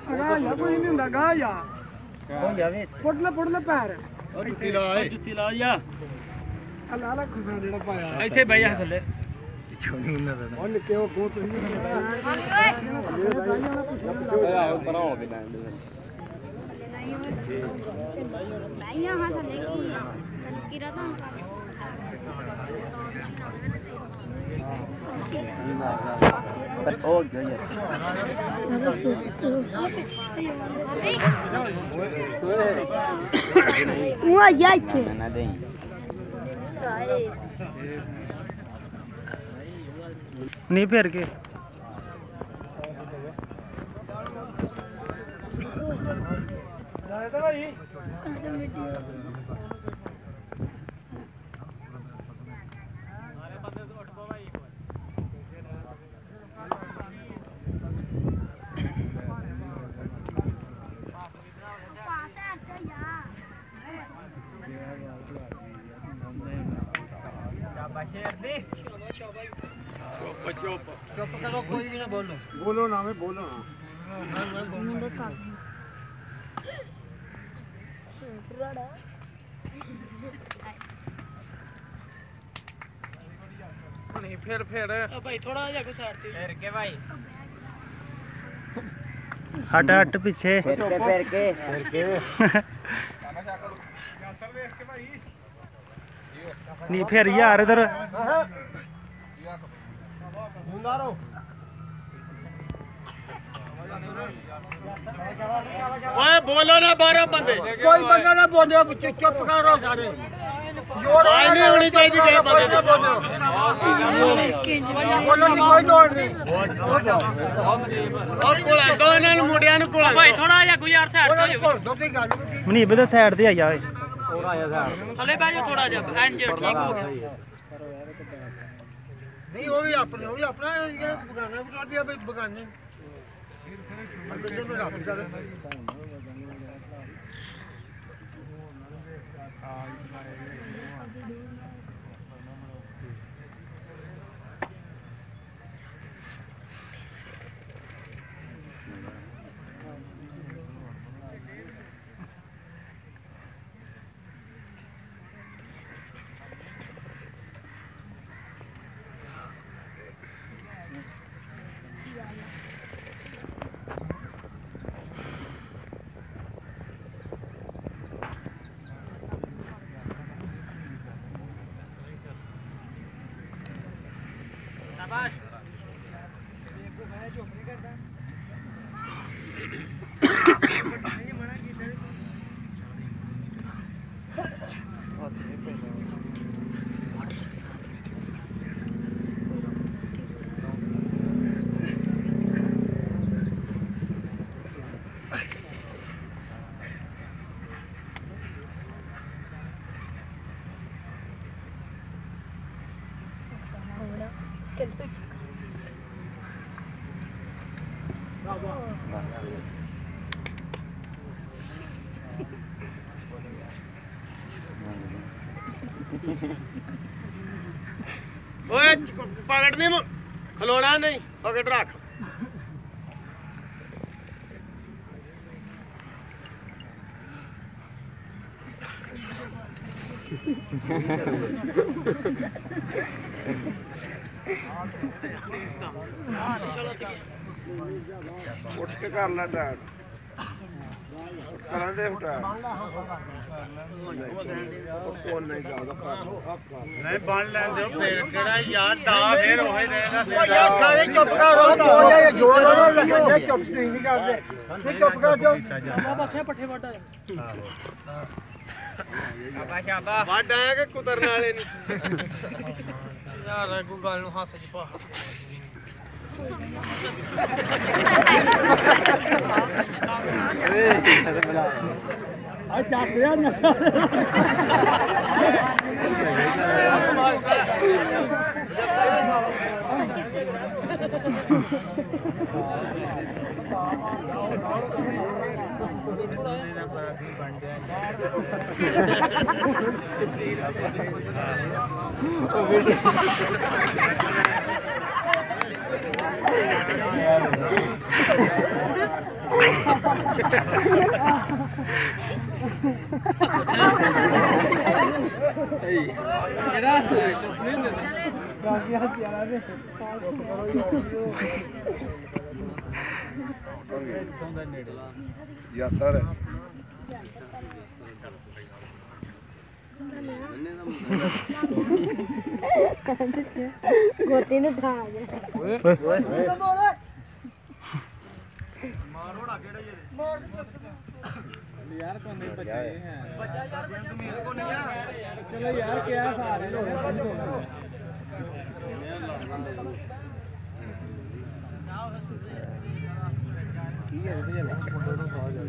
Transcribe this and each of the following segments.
ਅਗਾ ਯਾ ਕੋਈ ਨਹੀਂ ਹੁੰਦਾ ਗਾ ਯਾ ਹੋ ਜਾਵੇ ਪੁੱਟ ਲੈ ਪੈਰ ਜੁੱਤੀ ਲਾ ਜੁੱਤੀ ਲਾ ਜਾ ਅੱਲਾ ਲਾ ਖੁਦਾ ਜਿਹੜਾ ਪਾਇਆ ਇੱਥੇ ਬਹਿ ਜਾ ਥੱਲੇ ਛੋਣੀ ਉਹਨਾਂ ਦਾ ਉਹ ਨਿੱਕੇ ਉਹ ਗੋ ਤੁਸੀਂ ਆਓ ਪਰਾਂ ਹੋ ਕੇ ਡਾਂਡ ਮੈਂ ਯਹਾਂ ਥੱਲੇ ਕੀ ਰਹਾ ਉਹ ਗਿਆ ਉਹ ਆ ਜਾ ਇੱਥੇ ਨਾ ਦੇ ਨਹੀਂ ਫੇਰ ਕੇ ਜਾਇਦਾ ਭਾਈ ਚੁੱਪ ਕਰੋ ਕੋਈ ਵੀ ਨਾ ਬੋਲੋ ਬੋਲੋ ਨਾ ਮੈਂ ਬੋਲੋ ਨਹੀਂ ਫਿਰ ਭਾਈ ਥੋੜਾ ਜਿਹਾ ਕੁਛ ਸਾਈਡ ਤੇ ਫਿਰ ਕੇ ਭਾਈ ਹਟ ਪਿੱਛੇ ਫੇਰ ਕੇ ਨਹੀਂ ਫੇਰ ਯਾਰ ਇਧਰ ਮੁੰਦਾਰੋ ਓਏ ਬੋਲੋ ਨਾ 12 ਬੰਦੇ ਕੋਈ ਬੰਦਾ ਨਾ ਬੋਲਿਓ ਚੁੱਪ ਕਰੋ ਸਾਰੇ ਆਈ ਨਹੀਂ ਹੋਣੀ ਚਾਹੀਦੀ ਕਿਸੇ ਬੰਦੇ ਦੀ ਬੋਲੋ ਦੀ ਕੋਈ ਲੋੜ ਨਹੀਂ ਉਹ ਕੋਲਾ ਦੋ ਇਹਨਾਂ ਨੂੰ ਮੁੰਡਿਆਂ ਨੂੰ ਕੋਲਾ ਭਾਈ ਥੋੜਾ ਜਿਹਾ ਕੋਈ ਯਾਰ ਸਾਈਡ ਤੋਂ ਦੋਕੀ ਗੱਲ ਮਨੀਬ ਦੇ ਸਾਈਡ ਤੇ ਆ ਜਾ ਓਏ ਥੱਲੇ ਬਹਿ ਜਾ ਥੋੜਾ ਜਿਹਾ ਇੰਜ ਠੀਕ ਹੋ ਗਿਆ ਨਹੀਂ ਉਹ ਵੀ ਆਪਣਾ ਇਹ ਬਗਾਨਾ ਵੀ ਲਾਦੀ ਆ ਬਈ ਬਗਾਨੇ ਅੱਗੇ ਨੂੰ ਰੱਖ ਜਾ शाबाश ओए पकड़ नहीं खलोना नहीं पकड़ रख ਉੱਠ ਕੇ ਕਰ ਲੈ ਟਾਇਰ ਕਰਾਂ ਦੇ ਟਾਇਰ ਉਹ ਨਹੀਂ ਜਾਦਾ नहीं बन लें दो फिर केड़ा यार दा फिर होए रहेगा ਉਹ ਯਾਰ ਸਾਰੇ ਚੁੱਪ ਕਰੋ ਤੋੜਿਆ ਜੋਰ ਨਾ ਲੱਗੇ ਚੁੱਪ ਨਹੀਂ ਕਰਦੇ ਤੂੰ ਚੁੱਪ ਕਰ ਜੋ बाबा खे पट्ठे वाटा शाबाश शाबाश वाड आया के कुतरने वाले नहीं यार को गल नु हस च पा ਆ ਚੱਕ ਰਿਆ ਨਾ ਯਾ ਸਰ ਗੋਤੀ ਨੂੰ ਠਾ ਗਿਆ ਯਾਰ ਕੋਈ ਨਹੀਂ ਬੱਚੇ ਹੈ ਬੱਚਾ ਯਾਰ ਬੱਚੇ ਮੇਰੇ ਕੋ ਨਹੀਂ ਆ ਚਲੋ ਯਾਰ ਕਿਆ ਸਾਰੇ ਲੋਕ ਬੰਦ ਹੋ ਗਏ ਕੀ ਹੈ ਇਹਦੇ ਨਾਲ ਮੁੰਡੇ ਨੂੰ ਖਾ ਜਾ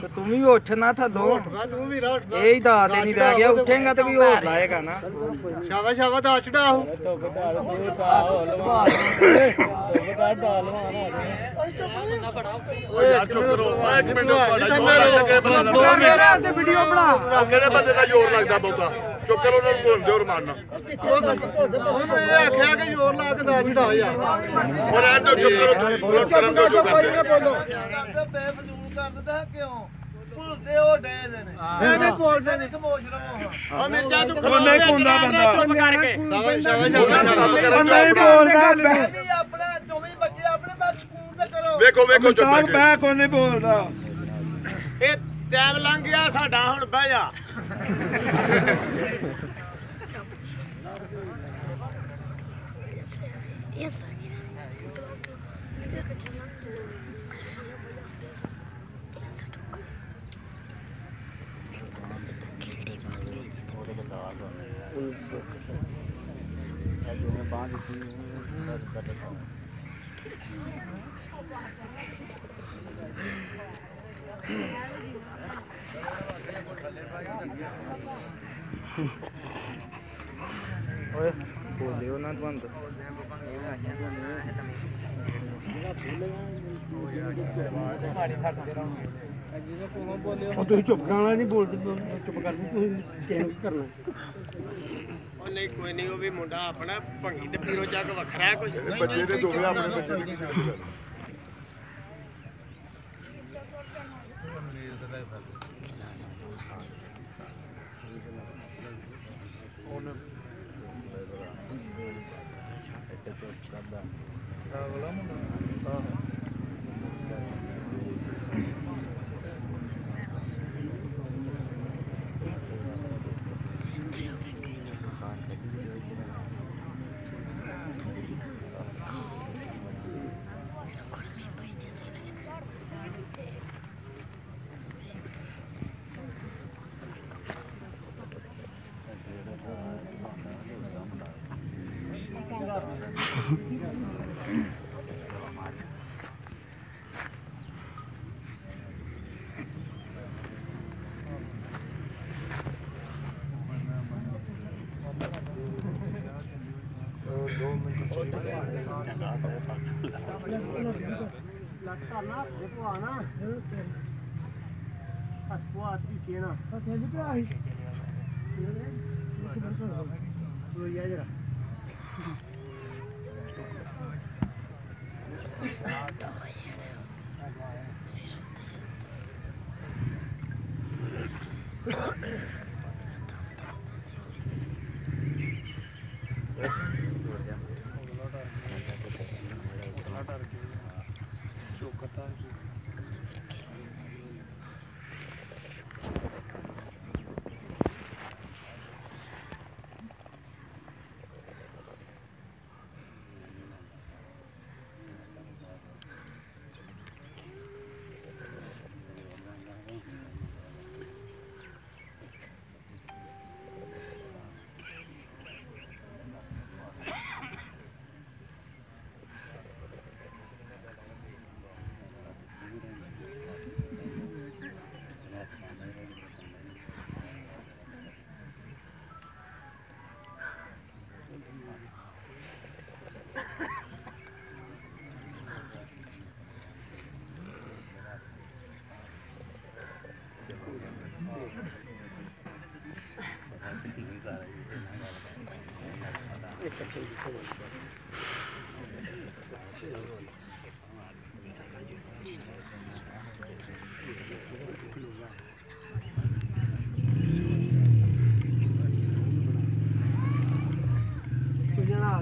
ਤੇ ਤੂੰ ਵੀ ਉੱਠ ਨਾ ਥੱਲੋਂ ਤੂੰ ਵੀ ਰਾਠ ਇਹ ਹੀ ਦਾਤ ਨਹੀਂ ਰਹਿ ਗਿਆ ਉੱਠੇਗਾ ਤੇ ਵੀ ਹੋਰ ਲਾਏਗਾ ਨਾ ਸ਼ਾਬਾਸ਼ ਸ਼ਾਬਾਸ਼ ਦਾ ਚੜਾ ਹੋ ਓਏ ਯਾਰ ਚੁੱਪ ਕਰੋ ਇੱਕ ਮਿੰਟ ਵੀਡੀਓ ਬਣਾ ਕਿਹੜੇ ਬੰਦੇ ਦਾ ਜ਼ੋਰ ਲੱਗਦਾ ਬਹੁਤਾ ਚੁੱਪ ਕਰੋ ਉਹਨਾਂ ਨੂੰ ਭੁੱਲ ਦਿਓ ਰਮਾਨਾ ਉਹ ਇਹ ਆਖਿਆ ਕਿ ਜ਼ੋਰ ਲਾ ਕੇ ਦਾ ਚੜਾ ਯਾਰ ਔਰ ਐਂ ਤੋਂ ਚੁੱਪ ਕਰੋ ਕਰਨ ਦੋ ਜੋ ਕਰਦੇ ਬੇਫਜ਼ੂਲ ਕਰ ਦਿੰਦਾ ਕਿਉਂ ਭੁੱਲਦੇ ਉਹ ਡੇਲੇ ਨੇ ਐਵੇਂ ਬੋਲਦੇ ਨੇ ਖਮੋਸ਼ ਰਹੋ ਉਹ ਮਿਰਜ਼ਾ ਤੂੰ ਉਹਨੇ ਕੁੰਦਾ ਬੰਦਾ ਚੁੱਪ ਕਰਕੇ ਸ਼ਾਬਾਸ਼ ਬੰਦਾ ਹੀ ਬੋਲਦਾ ਆਪਣੇ 24 ਬੱਚੇ ਆਪਣੇ ਬਸ ਸਕੂਲ ਤੇ ਕਰੋ ਵੇਖੋ ਵੇਖੋ ਚੁੱਪ ਕਰਕੇ ਮੈਂ ਕੋਈ ਨਹੀਂ ਬੋਲਦਾ ਇਹ ਟਾਈਮ ਲੰਘ ਗਿਆ ਸਾਡਾ ਹੁਣ ਬਹਿ ਜਾ ਓਏ ਬੋਲੇ ਉਹਨਾਂ ਬੰਦ ਤੁਸੀਂ ਚੁੱਪ ਕਰਾਉਣਾ ਨਹੀਂ ਬੋਲਦੇ ਚੁੱਪ ਕਰਦੇ ਤੁਸੀਂ ਕਿਹਨੂੰ ਕੀ ਕਰਨਾ ਉਹ ਨਹੀਂ ਕੋਈ ਨਹੀਂ ਉਹ ਵੀ ਮੁੰਡਾ ਆਪਣਾ ਭੰਗੀ ਤੇ ਪੀਰੋ ਚੱਕ ਵੱਖਰਾ ਹੈ ਕੋਈ ਬੱਚੇ ਦੇ ਦੋਵੇਂ ਆਪਣੇ ਬੱਚੇ ਦੀ ਕੀ ਗੱਲ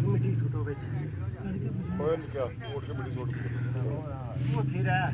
ਮਿੱਟੀ ਸੁੱਟੋ ਵਿੱਚ ਹੋਏ ਨਹੀਂ ਕਿਆ ਉੱਠ ਕੇ ਬੜੀ ਸੁੱਟ ਉੱਥੇ ਰਹਿ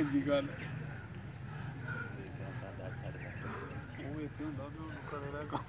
ਜੀ ਗੱਲ ਉਹ ਇੱਥੇ ਹੁੰਦਾ ਉਹ ਕਰੇ ਰਹਿ ਕੰਮ